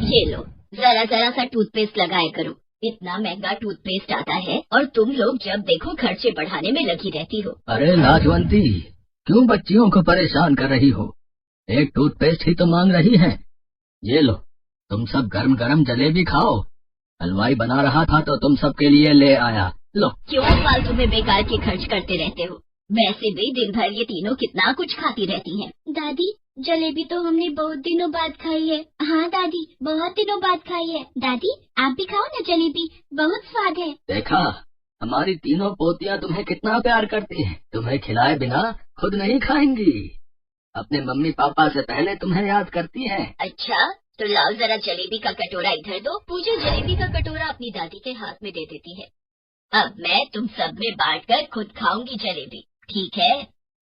ये लो, जरा जरा सा टूथपेस्ट लगाया करो। इतना महंगा टूथपेस्ट आता है और तुम लोग जब देखो खर्चे बढ़ाने में लगी रहती हो। अरे लाजवंती, क्यों बच्चियों को परेशान कर रही हो? एक टूथपेस्ट ही तो मांग रही है। ये लो, तुम सब गरम गरम जलेबी खाओ। हलवाई बना रहा था तो तुम सबके लिए ले आया। लो। क्यों फालतू में बेकार के खर्च करते रहते हो? वैसे भी दिन भर ये तीनों कितना कुछ खाती रहती हैं। दादी, जलेबी तो हमने बहुत दिनों बाद खाई है। हाँ दादी, बहुत दिनों बाद खाई है। दादी, आप भी खाओ ना जलेबी, बहुत स्वाद है। देखा, हमारी तीनों पोतियां तुम्हें कितना प्यार करती हैं। तुम्हें खिलाए बिना खुद नहीं खाएंगी। अपने मम्मी पापा से पहले तुम्हें याद करती हैं। अच्छा, तो लाओ जरा जलेबी का कटोरा इधर दो। पूजा जलेबी का कटोरा अपनी दादी के हाथ में दे देती है। अब मैं तुम सब में बांटकर खुद खाऊंगी जलेबी, ठीक है?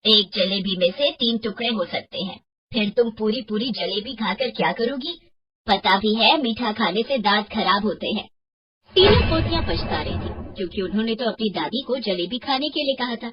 एक जलेबी में से 3 टुकड़े हो सकते हैं। फिर तुम पूरी पूरी जलेबी खाकर क्या करोगी? पता भी है मीठा खाने से दांत खराब होते हैं। तीनों पोतियां पछता रही थी क्योंकि उन्होंने तो अपनी दादी को जलेबी खाने के लिए कहा था।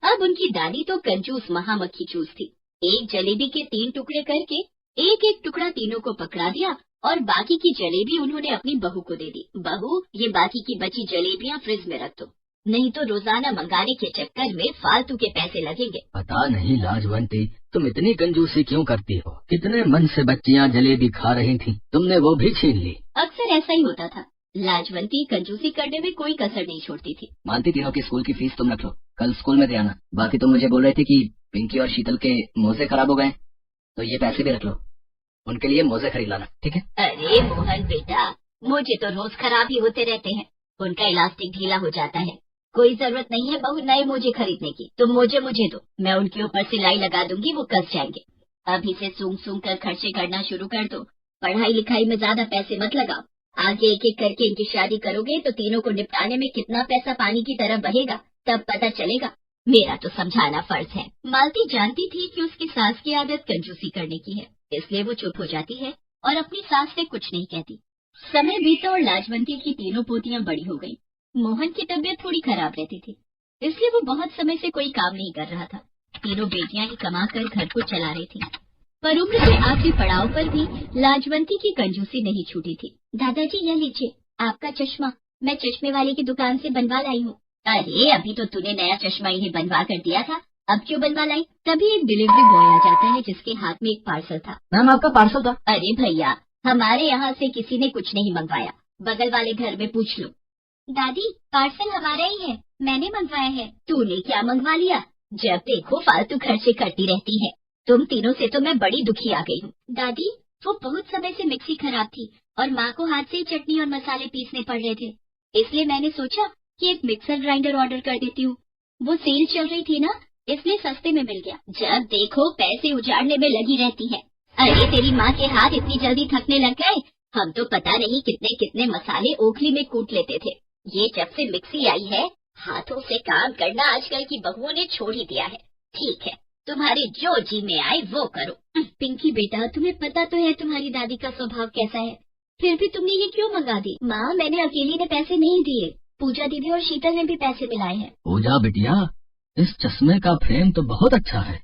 अब उनकी दादी तो कंजूस महामक्खी चूस थी। एक जलेबी के 3 टुकड़े करके एक एक टुकड़ा तीनों को पकड़ा दिया और बाकी की जलेबी उन्होंने अपनी बहू को दे दी। बहू, ये बाकी की बची जलेबियां फ्रिज में रख दो, नहीं तो रोजाना मंगाने के चक्कर में फालतू के पैसे लगेंगे। पता नहीं लाजवंती, तुम इतनी कंजूसी क्यों करती हो? कितने मन से बच्चियां जलेबी खा रही थीं, तुमने वो भी छीन ली। अक्सर ऐसा ही होता था। लाजवंती कंजूसी करने में कोई कसर नहीं छोड़ती थी। मानती, तीनों की स्कूल की फीस तुम रख लो, कल स्कूल में दे आना। बाकी तुम मुझे बोल रहे थे कि पिंकी और शीतल के मोजे खराब हो गए, तो ये पैसे भी रख लो, उनके लिए मोजे खरीद लाना, ठीक है? अरे मोहन बेटा, मोजे तो रोज खराब ही होते रहते हैं, उनका इलास्टिक ढीला हो जाता है। कोई जरूरत नहीं है बहू नए मोजे खरीदने की। तुम मोजे मुझे दो, मैं उनके ऊपर सिलाई लगा दूंगी, वो कस जाएंगे। अभी से सूंघ सूंघ कर खर्चे करना शुरू कर दो। पढ़ाई लिखाई में ज्यादा पैसे मत लगाओ। आगे एक एक करके इनकी शादी करोगे तो तीनों को निपटाने में कितना पैसा पानी की तरह बहेगा, तब पता चलेगा। मेरा तो समझाना फर्ज है। मालती जानती थी कि उसकी सास की आदत कंजूसी करने की है, इसलिए वो चुप हो जाती है और अपनी सास से कुछ नहीं कहती। समय बीता और लाजवंती की तीनों पोतियां बड़ी हो गईं। मोहन की तबीयत थोड़ी खराब रहती थी, इसलिए वो बहुत समय से कोई काम नहीं कर रहा था। तीनों बेटियां ही कमा कर घर को चला रही थी, पर उम्र के आखिरी पड़ाव पर भी लाजवंती की कंजूसी नहीं छूटी थी। दादाजी, यह लीजिए आपका चश्मा, मैं चश्मे वाले की दुकान से बनवा लाई हूँ। अरे अभी तो तूने नया चश्मा इन्हें बनवा कर दिया था, अब क्यों बनवा लाई? तभी एक डिलीवरी बॉय आ जाता है जिसके हाथ में एक पार्सल था। मैम, आपका पार्सल था। अरे भैया, हमारे यहाँ से किसी ने कुछ नहीं मंगवाया, बगल वाले घर में पूछ लो। दादी, पार्सल हमारा ही है, मैंने मंगवाया है। तूने क्या मंगवा लिया? जब देखो फालतू खर्चे करती रहती है। तुम तीनों से तो मैं बड़ी दुखी आ गई हूँ। दादी, वो बहुत समय से मिक्सी खराब थी और माँ को हाथ से ही चटनी और मसाले पीसने पड़ रहे थे, इसलिए मैंने सोचा कि एक मिक्सर ग्राइंडर ऑर्डर कर देती हूँ। वो सेल चल रही थी ना, इसलिए सस्ते में मिल गया। जब देखो पैसे उजाड़ने में लगी रहती है। अरे तेरी माँ के हाथ इतनी जल्दी थकने लग गए, हम तो पता नहीं कितने कितने मसाले ओखली में कूट लेते थे। ये जब से मिक्सी आई है, हाथों से काम करना आजकल की बहुओं ने छोड़ ही दिया है। ठीक है, तुम्हारे जो जी में आए वो करो। पिंकी बेटा, तुम्हें पता तो है तुम्हारी दादी का स्वभाव कैसा है, फिर भी तुमने ये क्यों मंगा दी? माँ, मैंने अकेली ने पैसे नहीं दिए, पूजा दीदी और शीतल ने भी पैसे मिलाए हैं। पूजा बिटिया, इस चश्मे का फ्रेम तो बहुत अच्छा है,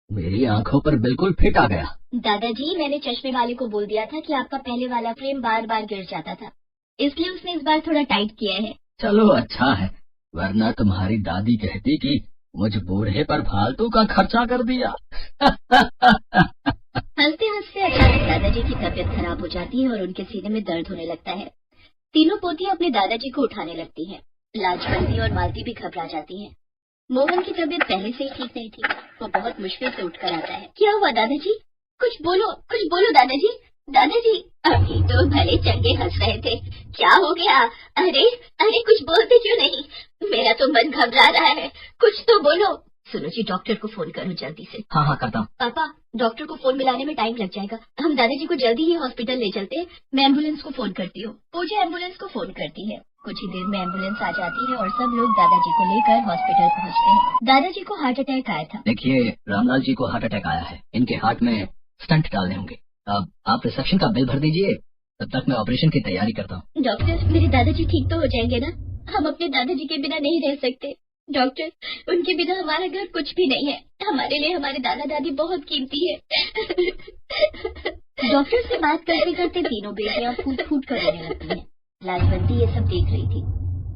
मेरी आंखों पर बिल्कुल फिट आ गया। दादाजी, मैंने चश्मे वाले को बोल दिया था कि आपका पहले वाला फ्रेम बार बार गिर जाता था, इसलिए उसने इस बार थोड़ा टाइट किया है। चलो अच्छा है, वरना तुम्हारी दादी कहती कि मुझ बूढ़े पर फालतू का खर्चा कर दिया। हंसते हंसते अचानक दादाजी की तबीयत खराब हो जाती है और उनके सीने में दर्द होने लगता है। तीनों पोतियां अपने दादाजी को उठाने लगती हैं। लाजवंती और मालती भी घबरा जाती हैं। मोहन की तबीयत पहले से ही ठीक नहीं थी, वो बहुत मुश्किल से उठकर आता है। क्या हुआ दादाजी? कुछ बोलो दादाजी। दादाजी, अभी तो भले चंगे हंस रहे थे, क्या हो गया? अरे अरे, कुछ बोलते क्यों नहीं? मेरा तो मन घबरा रहा है, कुछ तो बोलो। सुनो जी, डॉक्टर को फोन करो जल्दी से। हाँ करता हूँ। पापा, डॉक्टर को फोन मिलाने में टाइम लग जाएगा, हम दादाजी को जल्दी ही हॉस्पिटल ले चलते हैं। मैं एम्बुलेंस को फोन करती हूँ। पूजा एम्बुलेंस को फोन करती है। कुछ ही देर में एम्बुलेंस आ जाती है और सब लोग दादाजी को लेकर हॉस्पिटल पहुँचते हैं। दादाजी को हार्ट अटैक आया था। देखिए, रामलाल जी को हार्ट अटैक आया है, इनके हार्ट में स्टंट डालने होंगे। अब आप रिसेप्शन का बिल भर दीजिए, तब तक मैं ऑपरेशन की तैयारी करता हूँ। डॉक्टर, मेरे दादाजी ठीक तो हो जाएंगे ना? हम अपने दादाजी के बिना नहीं रह सकते। डॉक्टर, उनके बिना हमारा घर कुछ भी नहीं है। हमारे लिए हमारे दादा दादी बहुत कीमती है। डॉक्टर से बात करते करते तीनों बेटियां फूट फूट कर रोने लगती हैं। लाजवंती ये सब देख रही थी।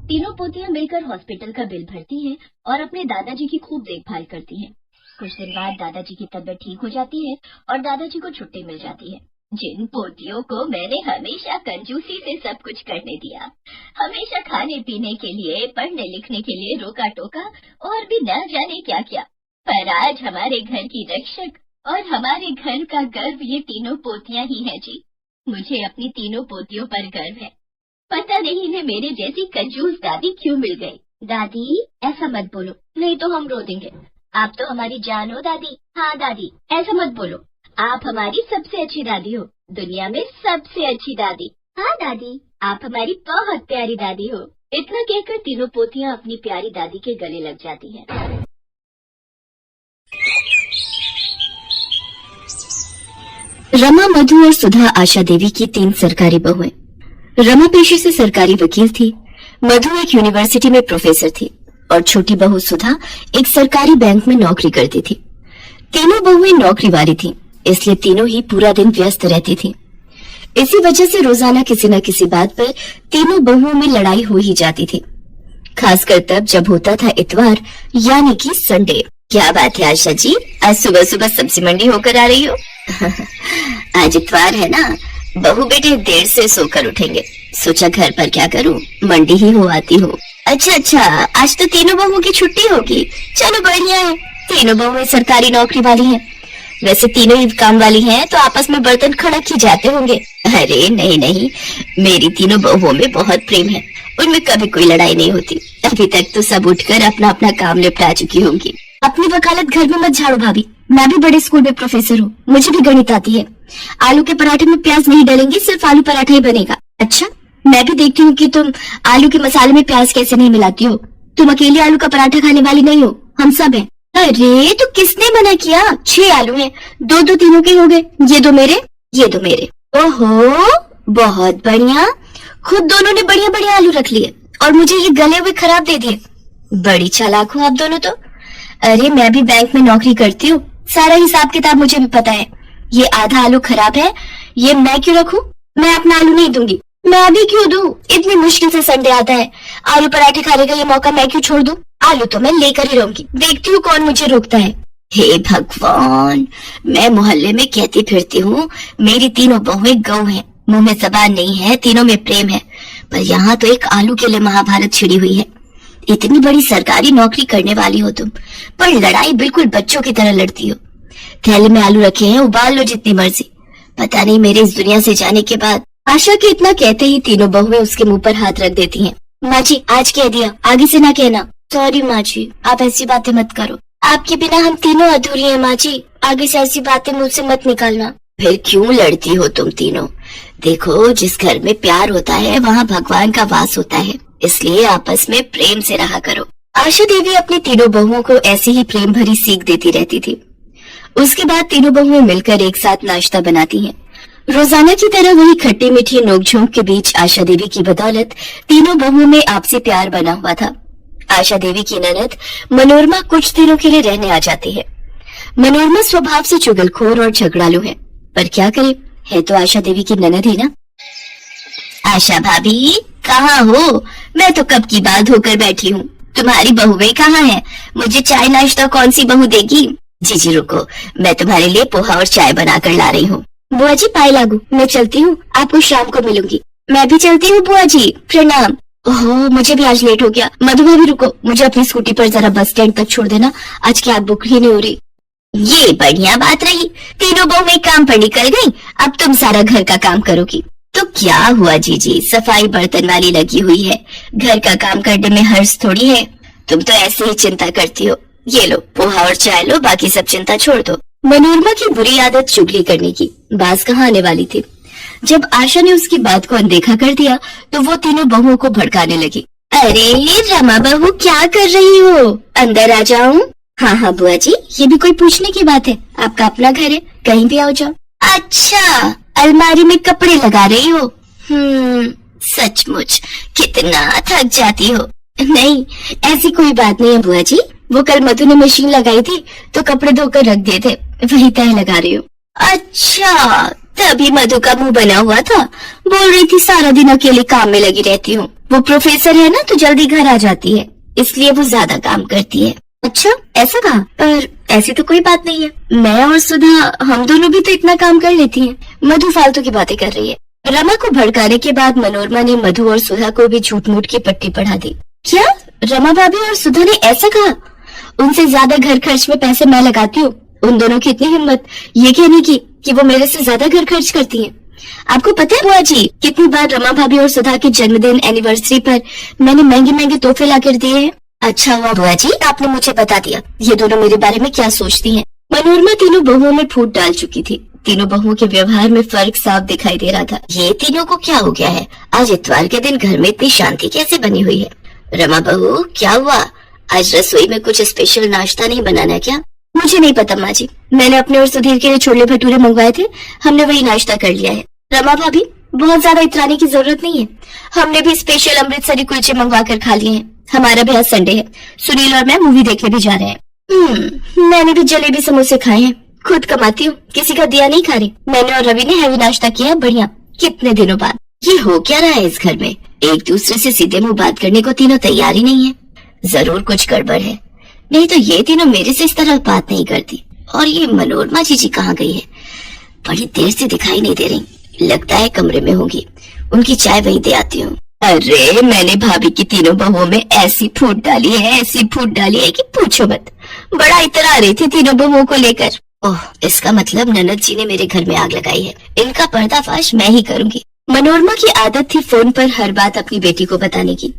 तीनों पोतियां मिलकर हॉस्पिटल का बिल भरती हैं और अपने दादाजी की खूब देखभाल करती हैं। कुछ दिन बाद दादाजी की तबीयत ठीक हो जाती है और दादाजी को छुट्टी मिल जाती है। जिन पोतियों को मैंने हमेशा कंजूसी से सब कुछ करने दिया, हमेशा खाने पीने के लिए, पढ़ने लिखने के लिए रोका टोका और भी न जाने क्या क्या, पर आज हमारे घर की रक्षक और हमारे घर का गर्व ये तीनों पोतियां ही हैं जी। मुझे अपनी तीनों पोतियों पर गर्व है। पता नहीं इन्हें मेरे जैसी कंजूस दादी क्यों मिल गई। दादी, ऐसा मत बोलो, नहीं तो हम रो देंगे। आप तो हमारी जान हो दादी। हाँ दादी, ऐसा मत बोलो, आप हमारी सबसे अच्छी दादी हो, दुनिया में सबसे अच्छी दादी। हाँ दादी, आप हमारी बहुत प्यारी दादी हो। इतना कहकर तीनों पोतियां अपनी प्यारी दादी के गले लग जाती हैं। रमा, मधु और सुधा आशा देवी की 3 सरकारी बहुएं। रमा पेशे से सरकारी वकील थी, मधु एक यूनिवर्सिटी में प्रोफेसर थी और छोटी बहू सुधा एक सरकारी बैंक में नौकरी करती थी। तीनों बहुएं नौकरी वाली थीं, इसलिए तीनों ही पूरा दिन व्यस्त रहती थीं। इसी वजह से रोजाना किसी न किसी बात पर तीनों बहुओं में लड़ाई हो ही जाती थी, खासकर तब जब होता था इतवार यानी कि संडे। क्या बात है आशा जी, आज सुबह सुबह सब्जी मंडी होकर आ रही हो? आज इतवार है ना, बहू बेटे देर से सोकर उठेंगे, सोचा घर पर क्या करूं, मंडी ही हो आती हो। अच्छा, आज तो तीनों बहुओं की छुट्टी होगी, चलो बढ़िया है, तीनों बहुएं सरकारी नौकरी वाली हैं। वैसे तीनों ही काम वाली हैं तो आपस में बर्तन खड़क ही जाते होंगे। अरे नहीं, मेरी तीनों बहुओं में बहुत प्रेम है, उनमें कभी कोई लड़ाई नहीं होती। अभी तक तो सब उठकर अपना अपना काम निपटा चुकी होंगी। अपनी वकालत घर में मत झाड़ो भाभी, मैं भी बड़े स्कूल में प्रोफेसर हूँ, मुझे भी गणित आती है। आलू के पराठे में प्याज नहीं डालेंगे, सिर्फ आलू पराठा ही बनेगा। अच्छा, मैं भी देखती हूँ कि तुम आलू के मसाले में प्याज कैसे नहीं मिलाती हो। तुम अकेली आलू का पराठा खाने वाली नहीं हो, हम सब हैं। अरे तो किसने मना किया, 6 आलू हैं, 2 तीनों के हो गए, ये 2 मेरे, ये 2 मेरे। ओहो, बहुत बढ़िया, खुद दोनों ने बढ़िया बढ़िया आलू रख लिए और मुझे ये गले हुए खराब दे दिए। बड़ी चालाक हो आप दोनों तो। अरे मैं भी बैंक में नौकरी करती हूँ, सारा हिसाब किताब मुझे भी पता है। ये आधा आलू खराब है, ये मैं क्यों रखूं? मैं अपना आलू नहीं दूंगी। मैं भी क्यों दूं? इतनी मुश्किल से संडे आता है, आलू पराठे खाने का ये मौका मैं क्यों छोड़ दूं? आलू तो मैं लेकर ही रहूंगी, देखती हूँ कौन मुझे रोकता है। हे भगवान, मैं मोहल्ले में कहती फिरती हूँ मेरी तीनों बहुएं गौ हैं, मुंह में जबान नहीं है, तीनों में प्रेम है, पर यहाँ तो एक आलू के लिए महाभारत छिड़ी हुई है। इतनी बड़ी सरकारी नौकरी करने वाली हो तुम, पर लड़ाई बिल्कुल बच्चों की तरह लड़ती हो। थैले में आलू रखे हैं, उबाल लो जितनी मर्जी। पता नहीं मेरे इस दुनिया से जाने के बाद। आशा के इतना कहते ही तीनों बहुएं उसके मुंह पर हाथ रख देती हैं। माँ जी, आज कह दिया, आगे से ना कहना। सॉरी माँ जी, आप ऐसी बातें मत करो, आपके बिना हम तीनों अधूरी हैं माँ जी, आगे से ऐसी बातें मुझसे मत निकालना। फिर क्यों लड़ती हो तुम तीनों? देखो, जिस घर में प्यार होता है वहाँ भगवान का वास होता है, इसलिए आपस में प्रेम से रहा करो। आशा देवी अपनी तीनों बहुओं को ऐसी ही प्रेम भरी सीख देती रहती थी। उसके बाद तीनों बहुएं मिलकर एक साथ नाश्ता बनाती हैं। रोजाना की तरह वही खट्टी मीठी नोकझोंक के बीच आशा देवी की बदौलत तीनों बहुओं में आपसी प्यार बना हुआ था। आशा देवी की ननद मनोरमा कुछ दिनों के लिए रहने आ जाती है। मनोरमा स्वभाव से चुगलखोर और झगड़ालू है, पर क्या करे, है तो आशा देवी की ननद ही ना। आशा भाभी, कहाँ हो? मैं तो कब की बात होकर बैठी हूँ, तुम्हारी बहुएं कहाँ हैं? मुझे चाय नाश्ता कौन सी बहू देगी? जी रुको, मैं तुम्हारे लिए पोहा और चाय बनाकर ला रही हूँ। बुआ जी पाए लागू, मैं चलती हूँ, आपको शाम को मिलूंगी। मैं भी चलती हूँ बुआ जी, प्रणाम। ओहो, मुझे भी आज लेट हो गया। मधु भाभी रुको, मुझे अपनी स्कूटी पर जरा बस स्टैंड तक छोड़ देना, आज कैब बुक ही नहीं हो रही। ये बढ़िया बात रही, तीनों बहुएं काम पर निकल गई, अब तुम सारा घर का काम करोगी। तो क्या हुआ जीजी, सफाई बर्तन वाली लगी हुई है, घर का काम करने में हर्ष थोड़ी है। तुम तो ऐसे ही चिंता करती हो। ये लो पोहा और चाय लो, बाकी सब चिंता छोड़ दो। मनोरमा की बुरी आदत चुगली करने की बाज कहाँ आने वाली थी। जब आशा ने उसकी बात को अनदेखा कर दिया तो वो तीनों बहुओं को भड़काने लगी। अरे रमा बहू, क्या कर रही हो? अंदर आ जाऊं? हाँ बुआ जी, ये भी कोई पूछने की बात है, आपका अपना घर है, कहीं भी आओ जाओ। अच्छा, अलमारी में कपड़े लगा रही हो? सचमुच कितना थक जाती हो। नहीं, ऐसी कोई बात नहीं है बुआ जी। वो कल मधु ने मशीन लगाई थी तो कपड़े धोकर रख दिए थे, वही तय लगा रही हूँ। अच्छा, तभी मधु का मुंह बना हुआ था। बोल रही थी सारा दिन अकेले काम में लगी रहती हूँ। वो प्रोफेसर है ना तो जल्दी घर आ जाती है, इसलिए वो ज्यादा काम करती है। अच्छा, ऐसा कहा? पर ऐसी तो कोई बात नहीं है। मैं और सुधा हम दोनों भी तो इतना काम कर लेती हैं। मधु फालतू की बातें कर रही है। रमा को भड़काने के बाद मनोरमा ने मधु और सुधा को भी झूठ मूठ की पट्टी पढ़ा दी। क्या रमा भाभी और सुधा ने ऐसा कहा? उनसे ज्यादा घर खर्च में पैसे मैं लगाती हूँ। उन दोनों की इतनी हिम्मत ये कहने की कि वो मेरे से ज्यादा घर खर्च करती हैं। आपको पता है बुआ जी, कितनी बार रमा भाभी और सुधा के जन्मदिन एनिवर्सरी पर मैंने महंगे महंगे तोहफे लाकर दिए हैं। अच्छा हुआ बुआ जी आपने मुझे बता दिया, ये दोनों मेरे बारे में क्या सोचती हैं। मनोरमा तीनों बहुओं में फूट डाल चुकी थी। तीनों बहुओं के व्यवहार में फर्क साफ दिखाई दे रहा था। ये तीनों को क्या हो गया है? आज इतवार के दिन घर में इतनी शांति कैसे बनी हुई है? रमा बहू क्या हुआ? आज रसोई में कुछ स्पेशल नाश्ता नहीं बनाना क्या? मुझे नहीं पता माँ जी, मैंने अपने और सुधीर के लिए छोले भटूरे मंगवाए थे, हमने वही नाश्ता कर लिया है। रमा भाभी बहुत ज्यादा इतराने की जरूरत नहीं है, हमने भी स्पेशल अमृतसरी कुलचे मंगवा कर खा लिए हैं। हमारा भी आज संडे है, सुनील और मैं मूवी देखने भी जा रहे हैं। मैंने भी जलेबी समोसे खाए हैं, खुद कमाती हूँ, किसी का दिया नहीं खा रही। मैंने और रवि ने हैवी नाश्ता किया बढ़िया, कितने दिनों बाद। ये हो क्या रहा है इस घर में? एक दूसरे से सीधे मुंह बात करने को तीनों तैयार ही नहीं है। जरूर कुछ गड़बड़ है, नहीं तो ये तीनों मेरे से इस तरह बात नहीं करती। और ये मनोरमा जी कहाँ गई है? बड़ी देर से दिखाई नहीं दे रही, लगता है कमरे में होगी। उनकी चाय वहीं दे आती हूँ। अरे मैंने भाभी की तीनों बहुओं में ऐसी फूट डाली है, ऐसी फूट डाली है कि पूछो मत। बड़ा इतरा रही थी तीनों बहुओं को लेकर। ओह, इसका मतलब ननद जी ने मेरे घर में आग लगाई है। इनका पर्दाफाश मैं ही करूंगी। मनोरमा की आदत थी फोन पर हर बात अपनी बेटी को बताने की।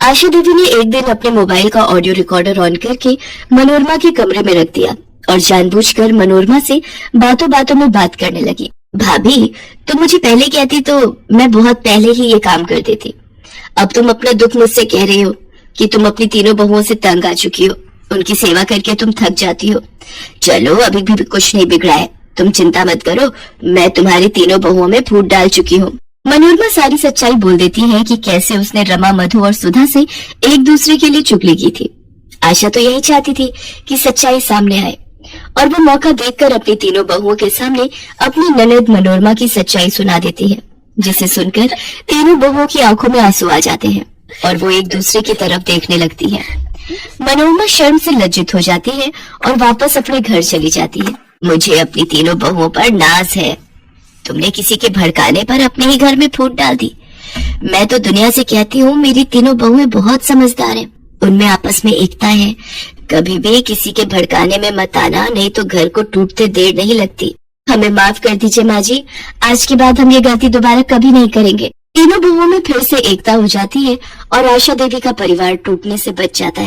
आशा देवी ने एक दिन अपने मोबाइल का ऑडियो रिकॉर्डर ऑन करके मनोरमा के कमरे में रख दिया और जानबूझकर मनोरमा से बातों बातों में बात करने लगी। भाभी तुम मुझे पहले कहती तो मैं बहुत पहले ही ये काम कर देती। अब तुम अपना दुख मुझसे कह रही हो कि तुम अपनी तीनों बहुओं से तंग आ चुकी हो, उनकी सेवा करके तुम थक जाती हो। चलो अभी भी कुछ नहीं बिगड़ा है, तुम चिंता मत करो, मैं तुम्हारी तीनों बहुओं में फूट डाल चुकी हूँ। मनोरमा सारी सच्चाई बोल देती है कि कैसे उसने रमा, मधु और सुधा से एक दूसरे के लिए चुगली की थी। आशा तो यही चाहती थी कि सच्चाई सामने आए और वो मौका देखकर अपनी तीनों बहुओं के सामने अपनी ननद मनोरमा की सच्चाई सुना देती है, जिसे सुनकर तीनों बहुओं की आंखों में आंसू आ जाते हैं और वो एक दूसरे की तरफ देखने लगती है। मनोरमा शर्म से लज्जित हो जाती है और वापस अपने घर चली जाती है। मुझे अपनी तीनों बहुओं पर नाज है, तुमने किसी के भड़काने पर अपने ही घर में फूट डाल दी। मैं तो दुनिया से कहती हूँ मेरी तीनों बहुएं बहुत समझदार हैं, उनमें आपस में एकता है। कभी भी किसी के भड़काने में मत आना, नहीं तो घर को टूटते देर नहीं लगती। हमें माफ कर दीजिए माँ जी, आज के बाद हम ये गलती दोबारा कभी नहीं करेंगे। तीनों बहुओं में फिर से एकता हो जाती है और आशा देवी का परिवार टूटने से बच जाता है।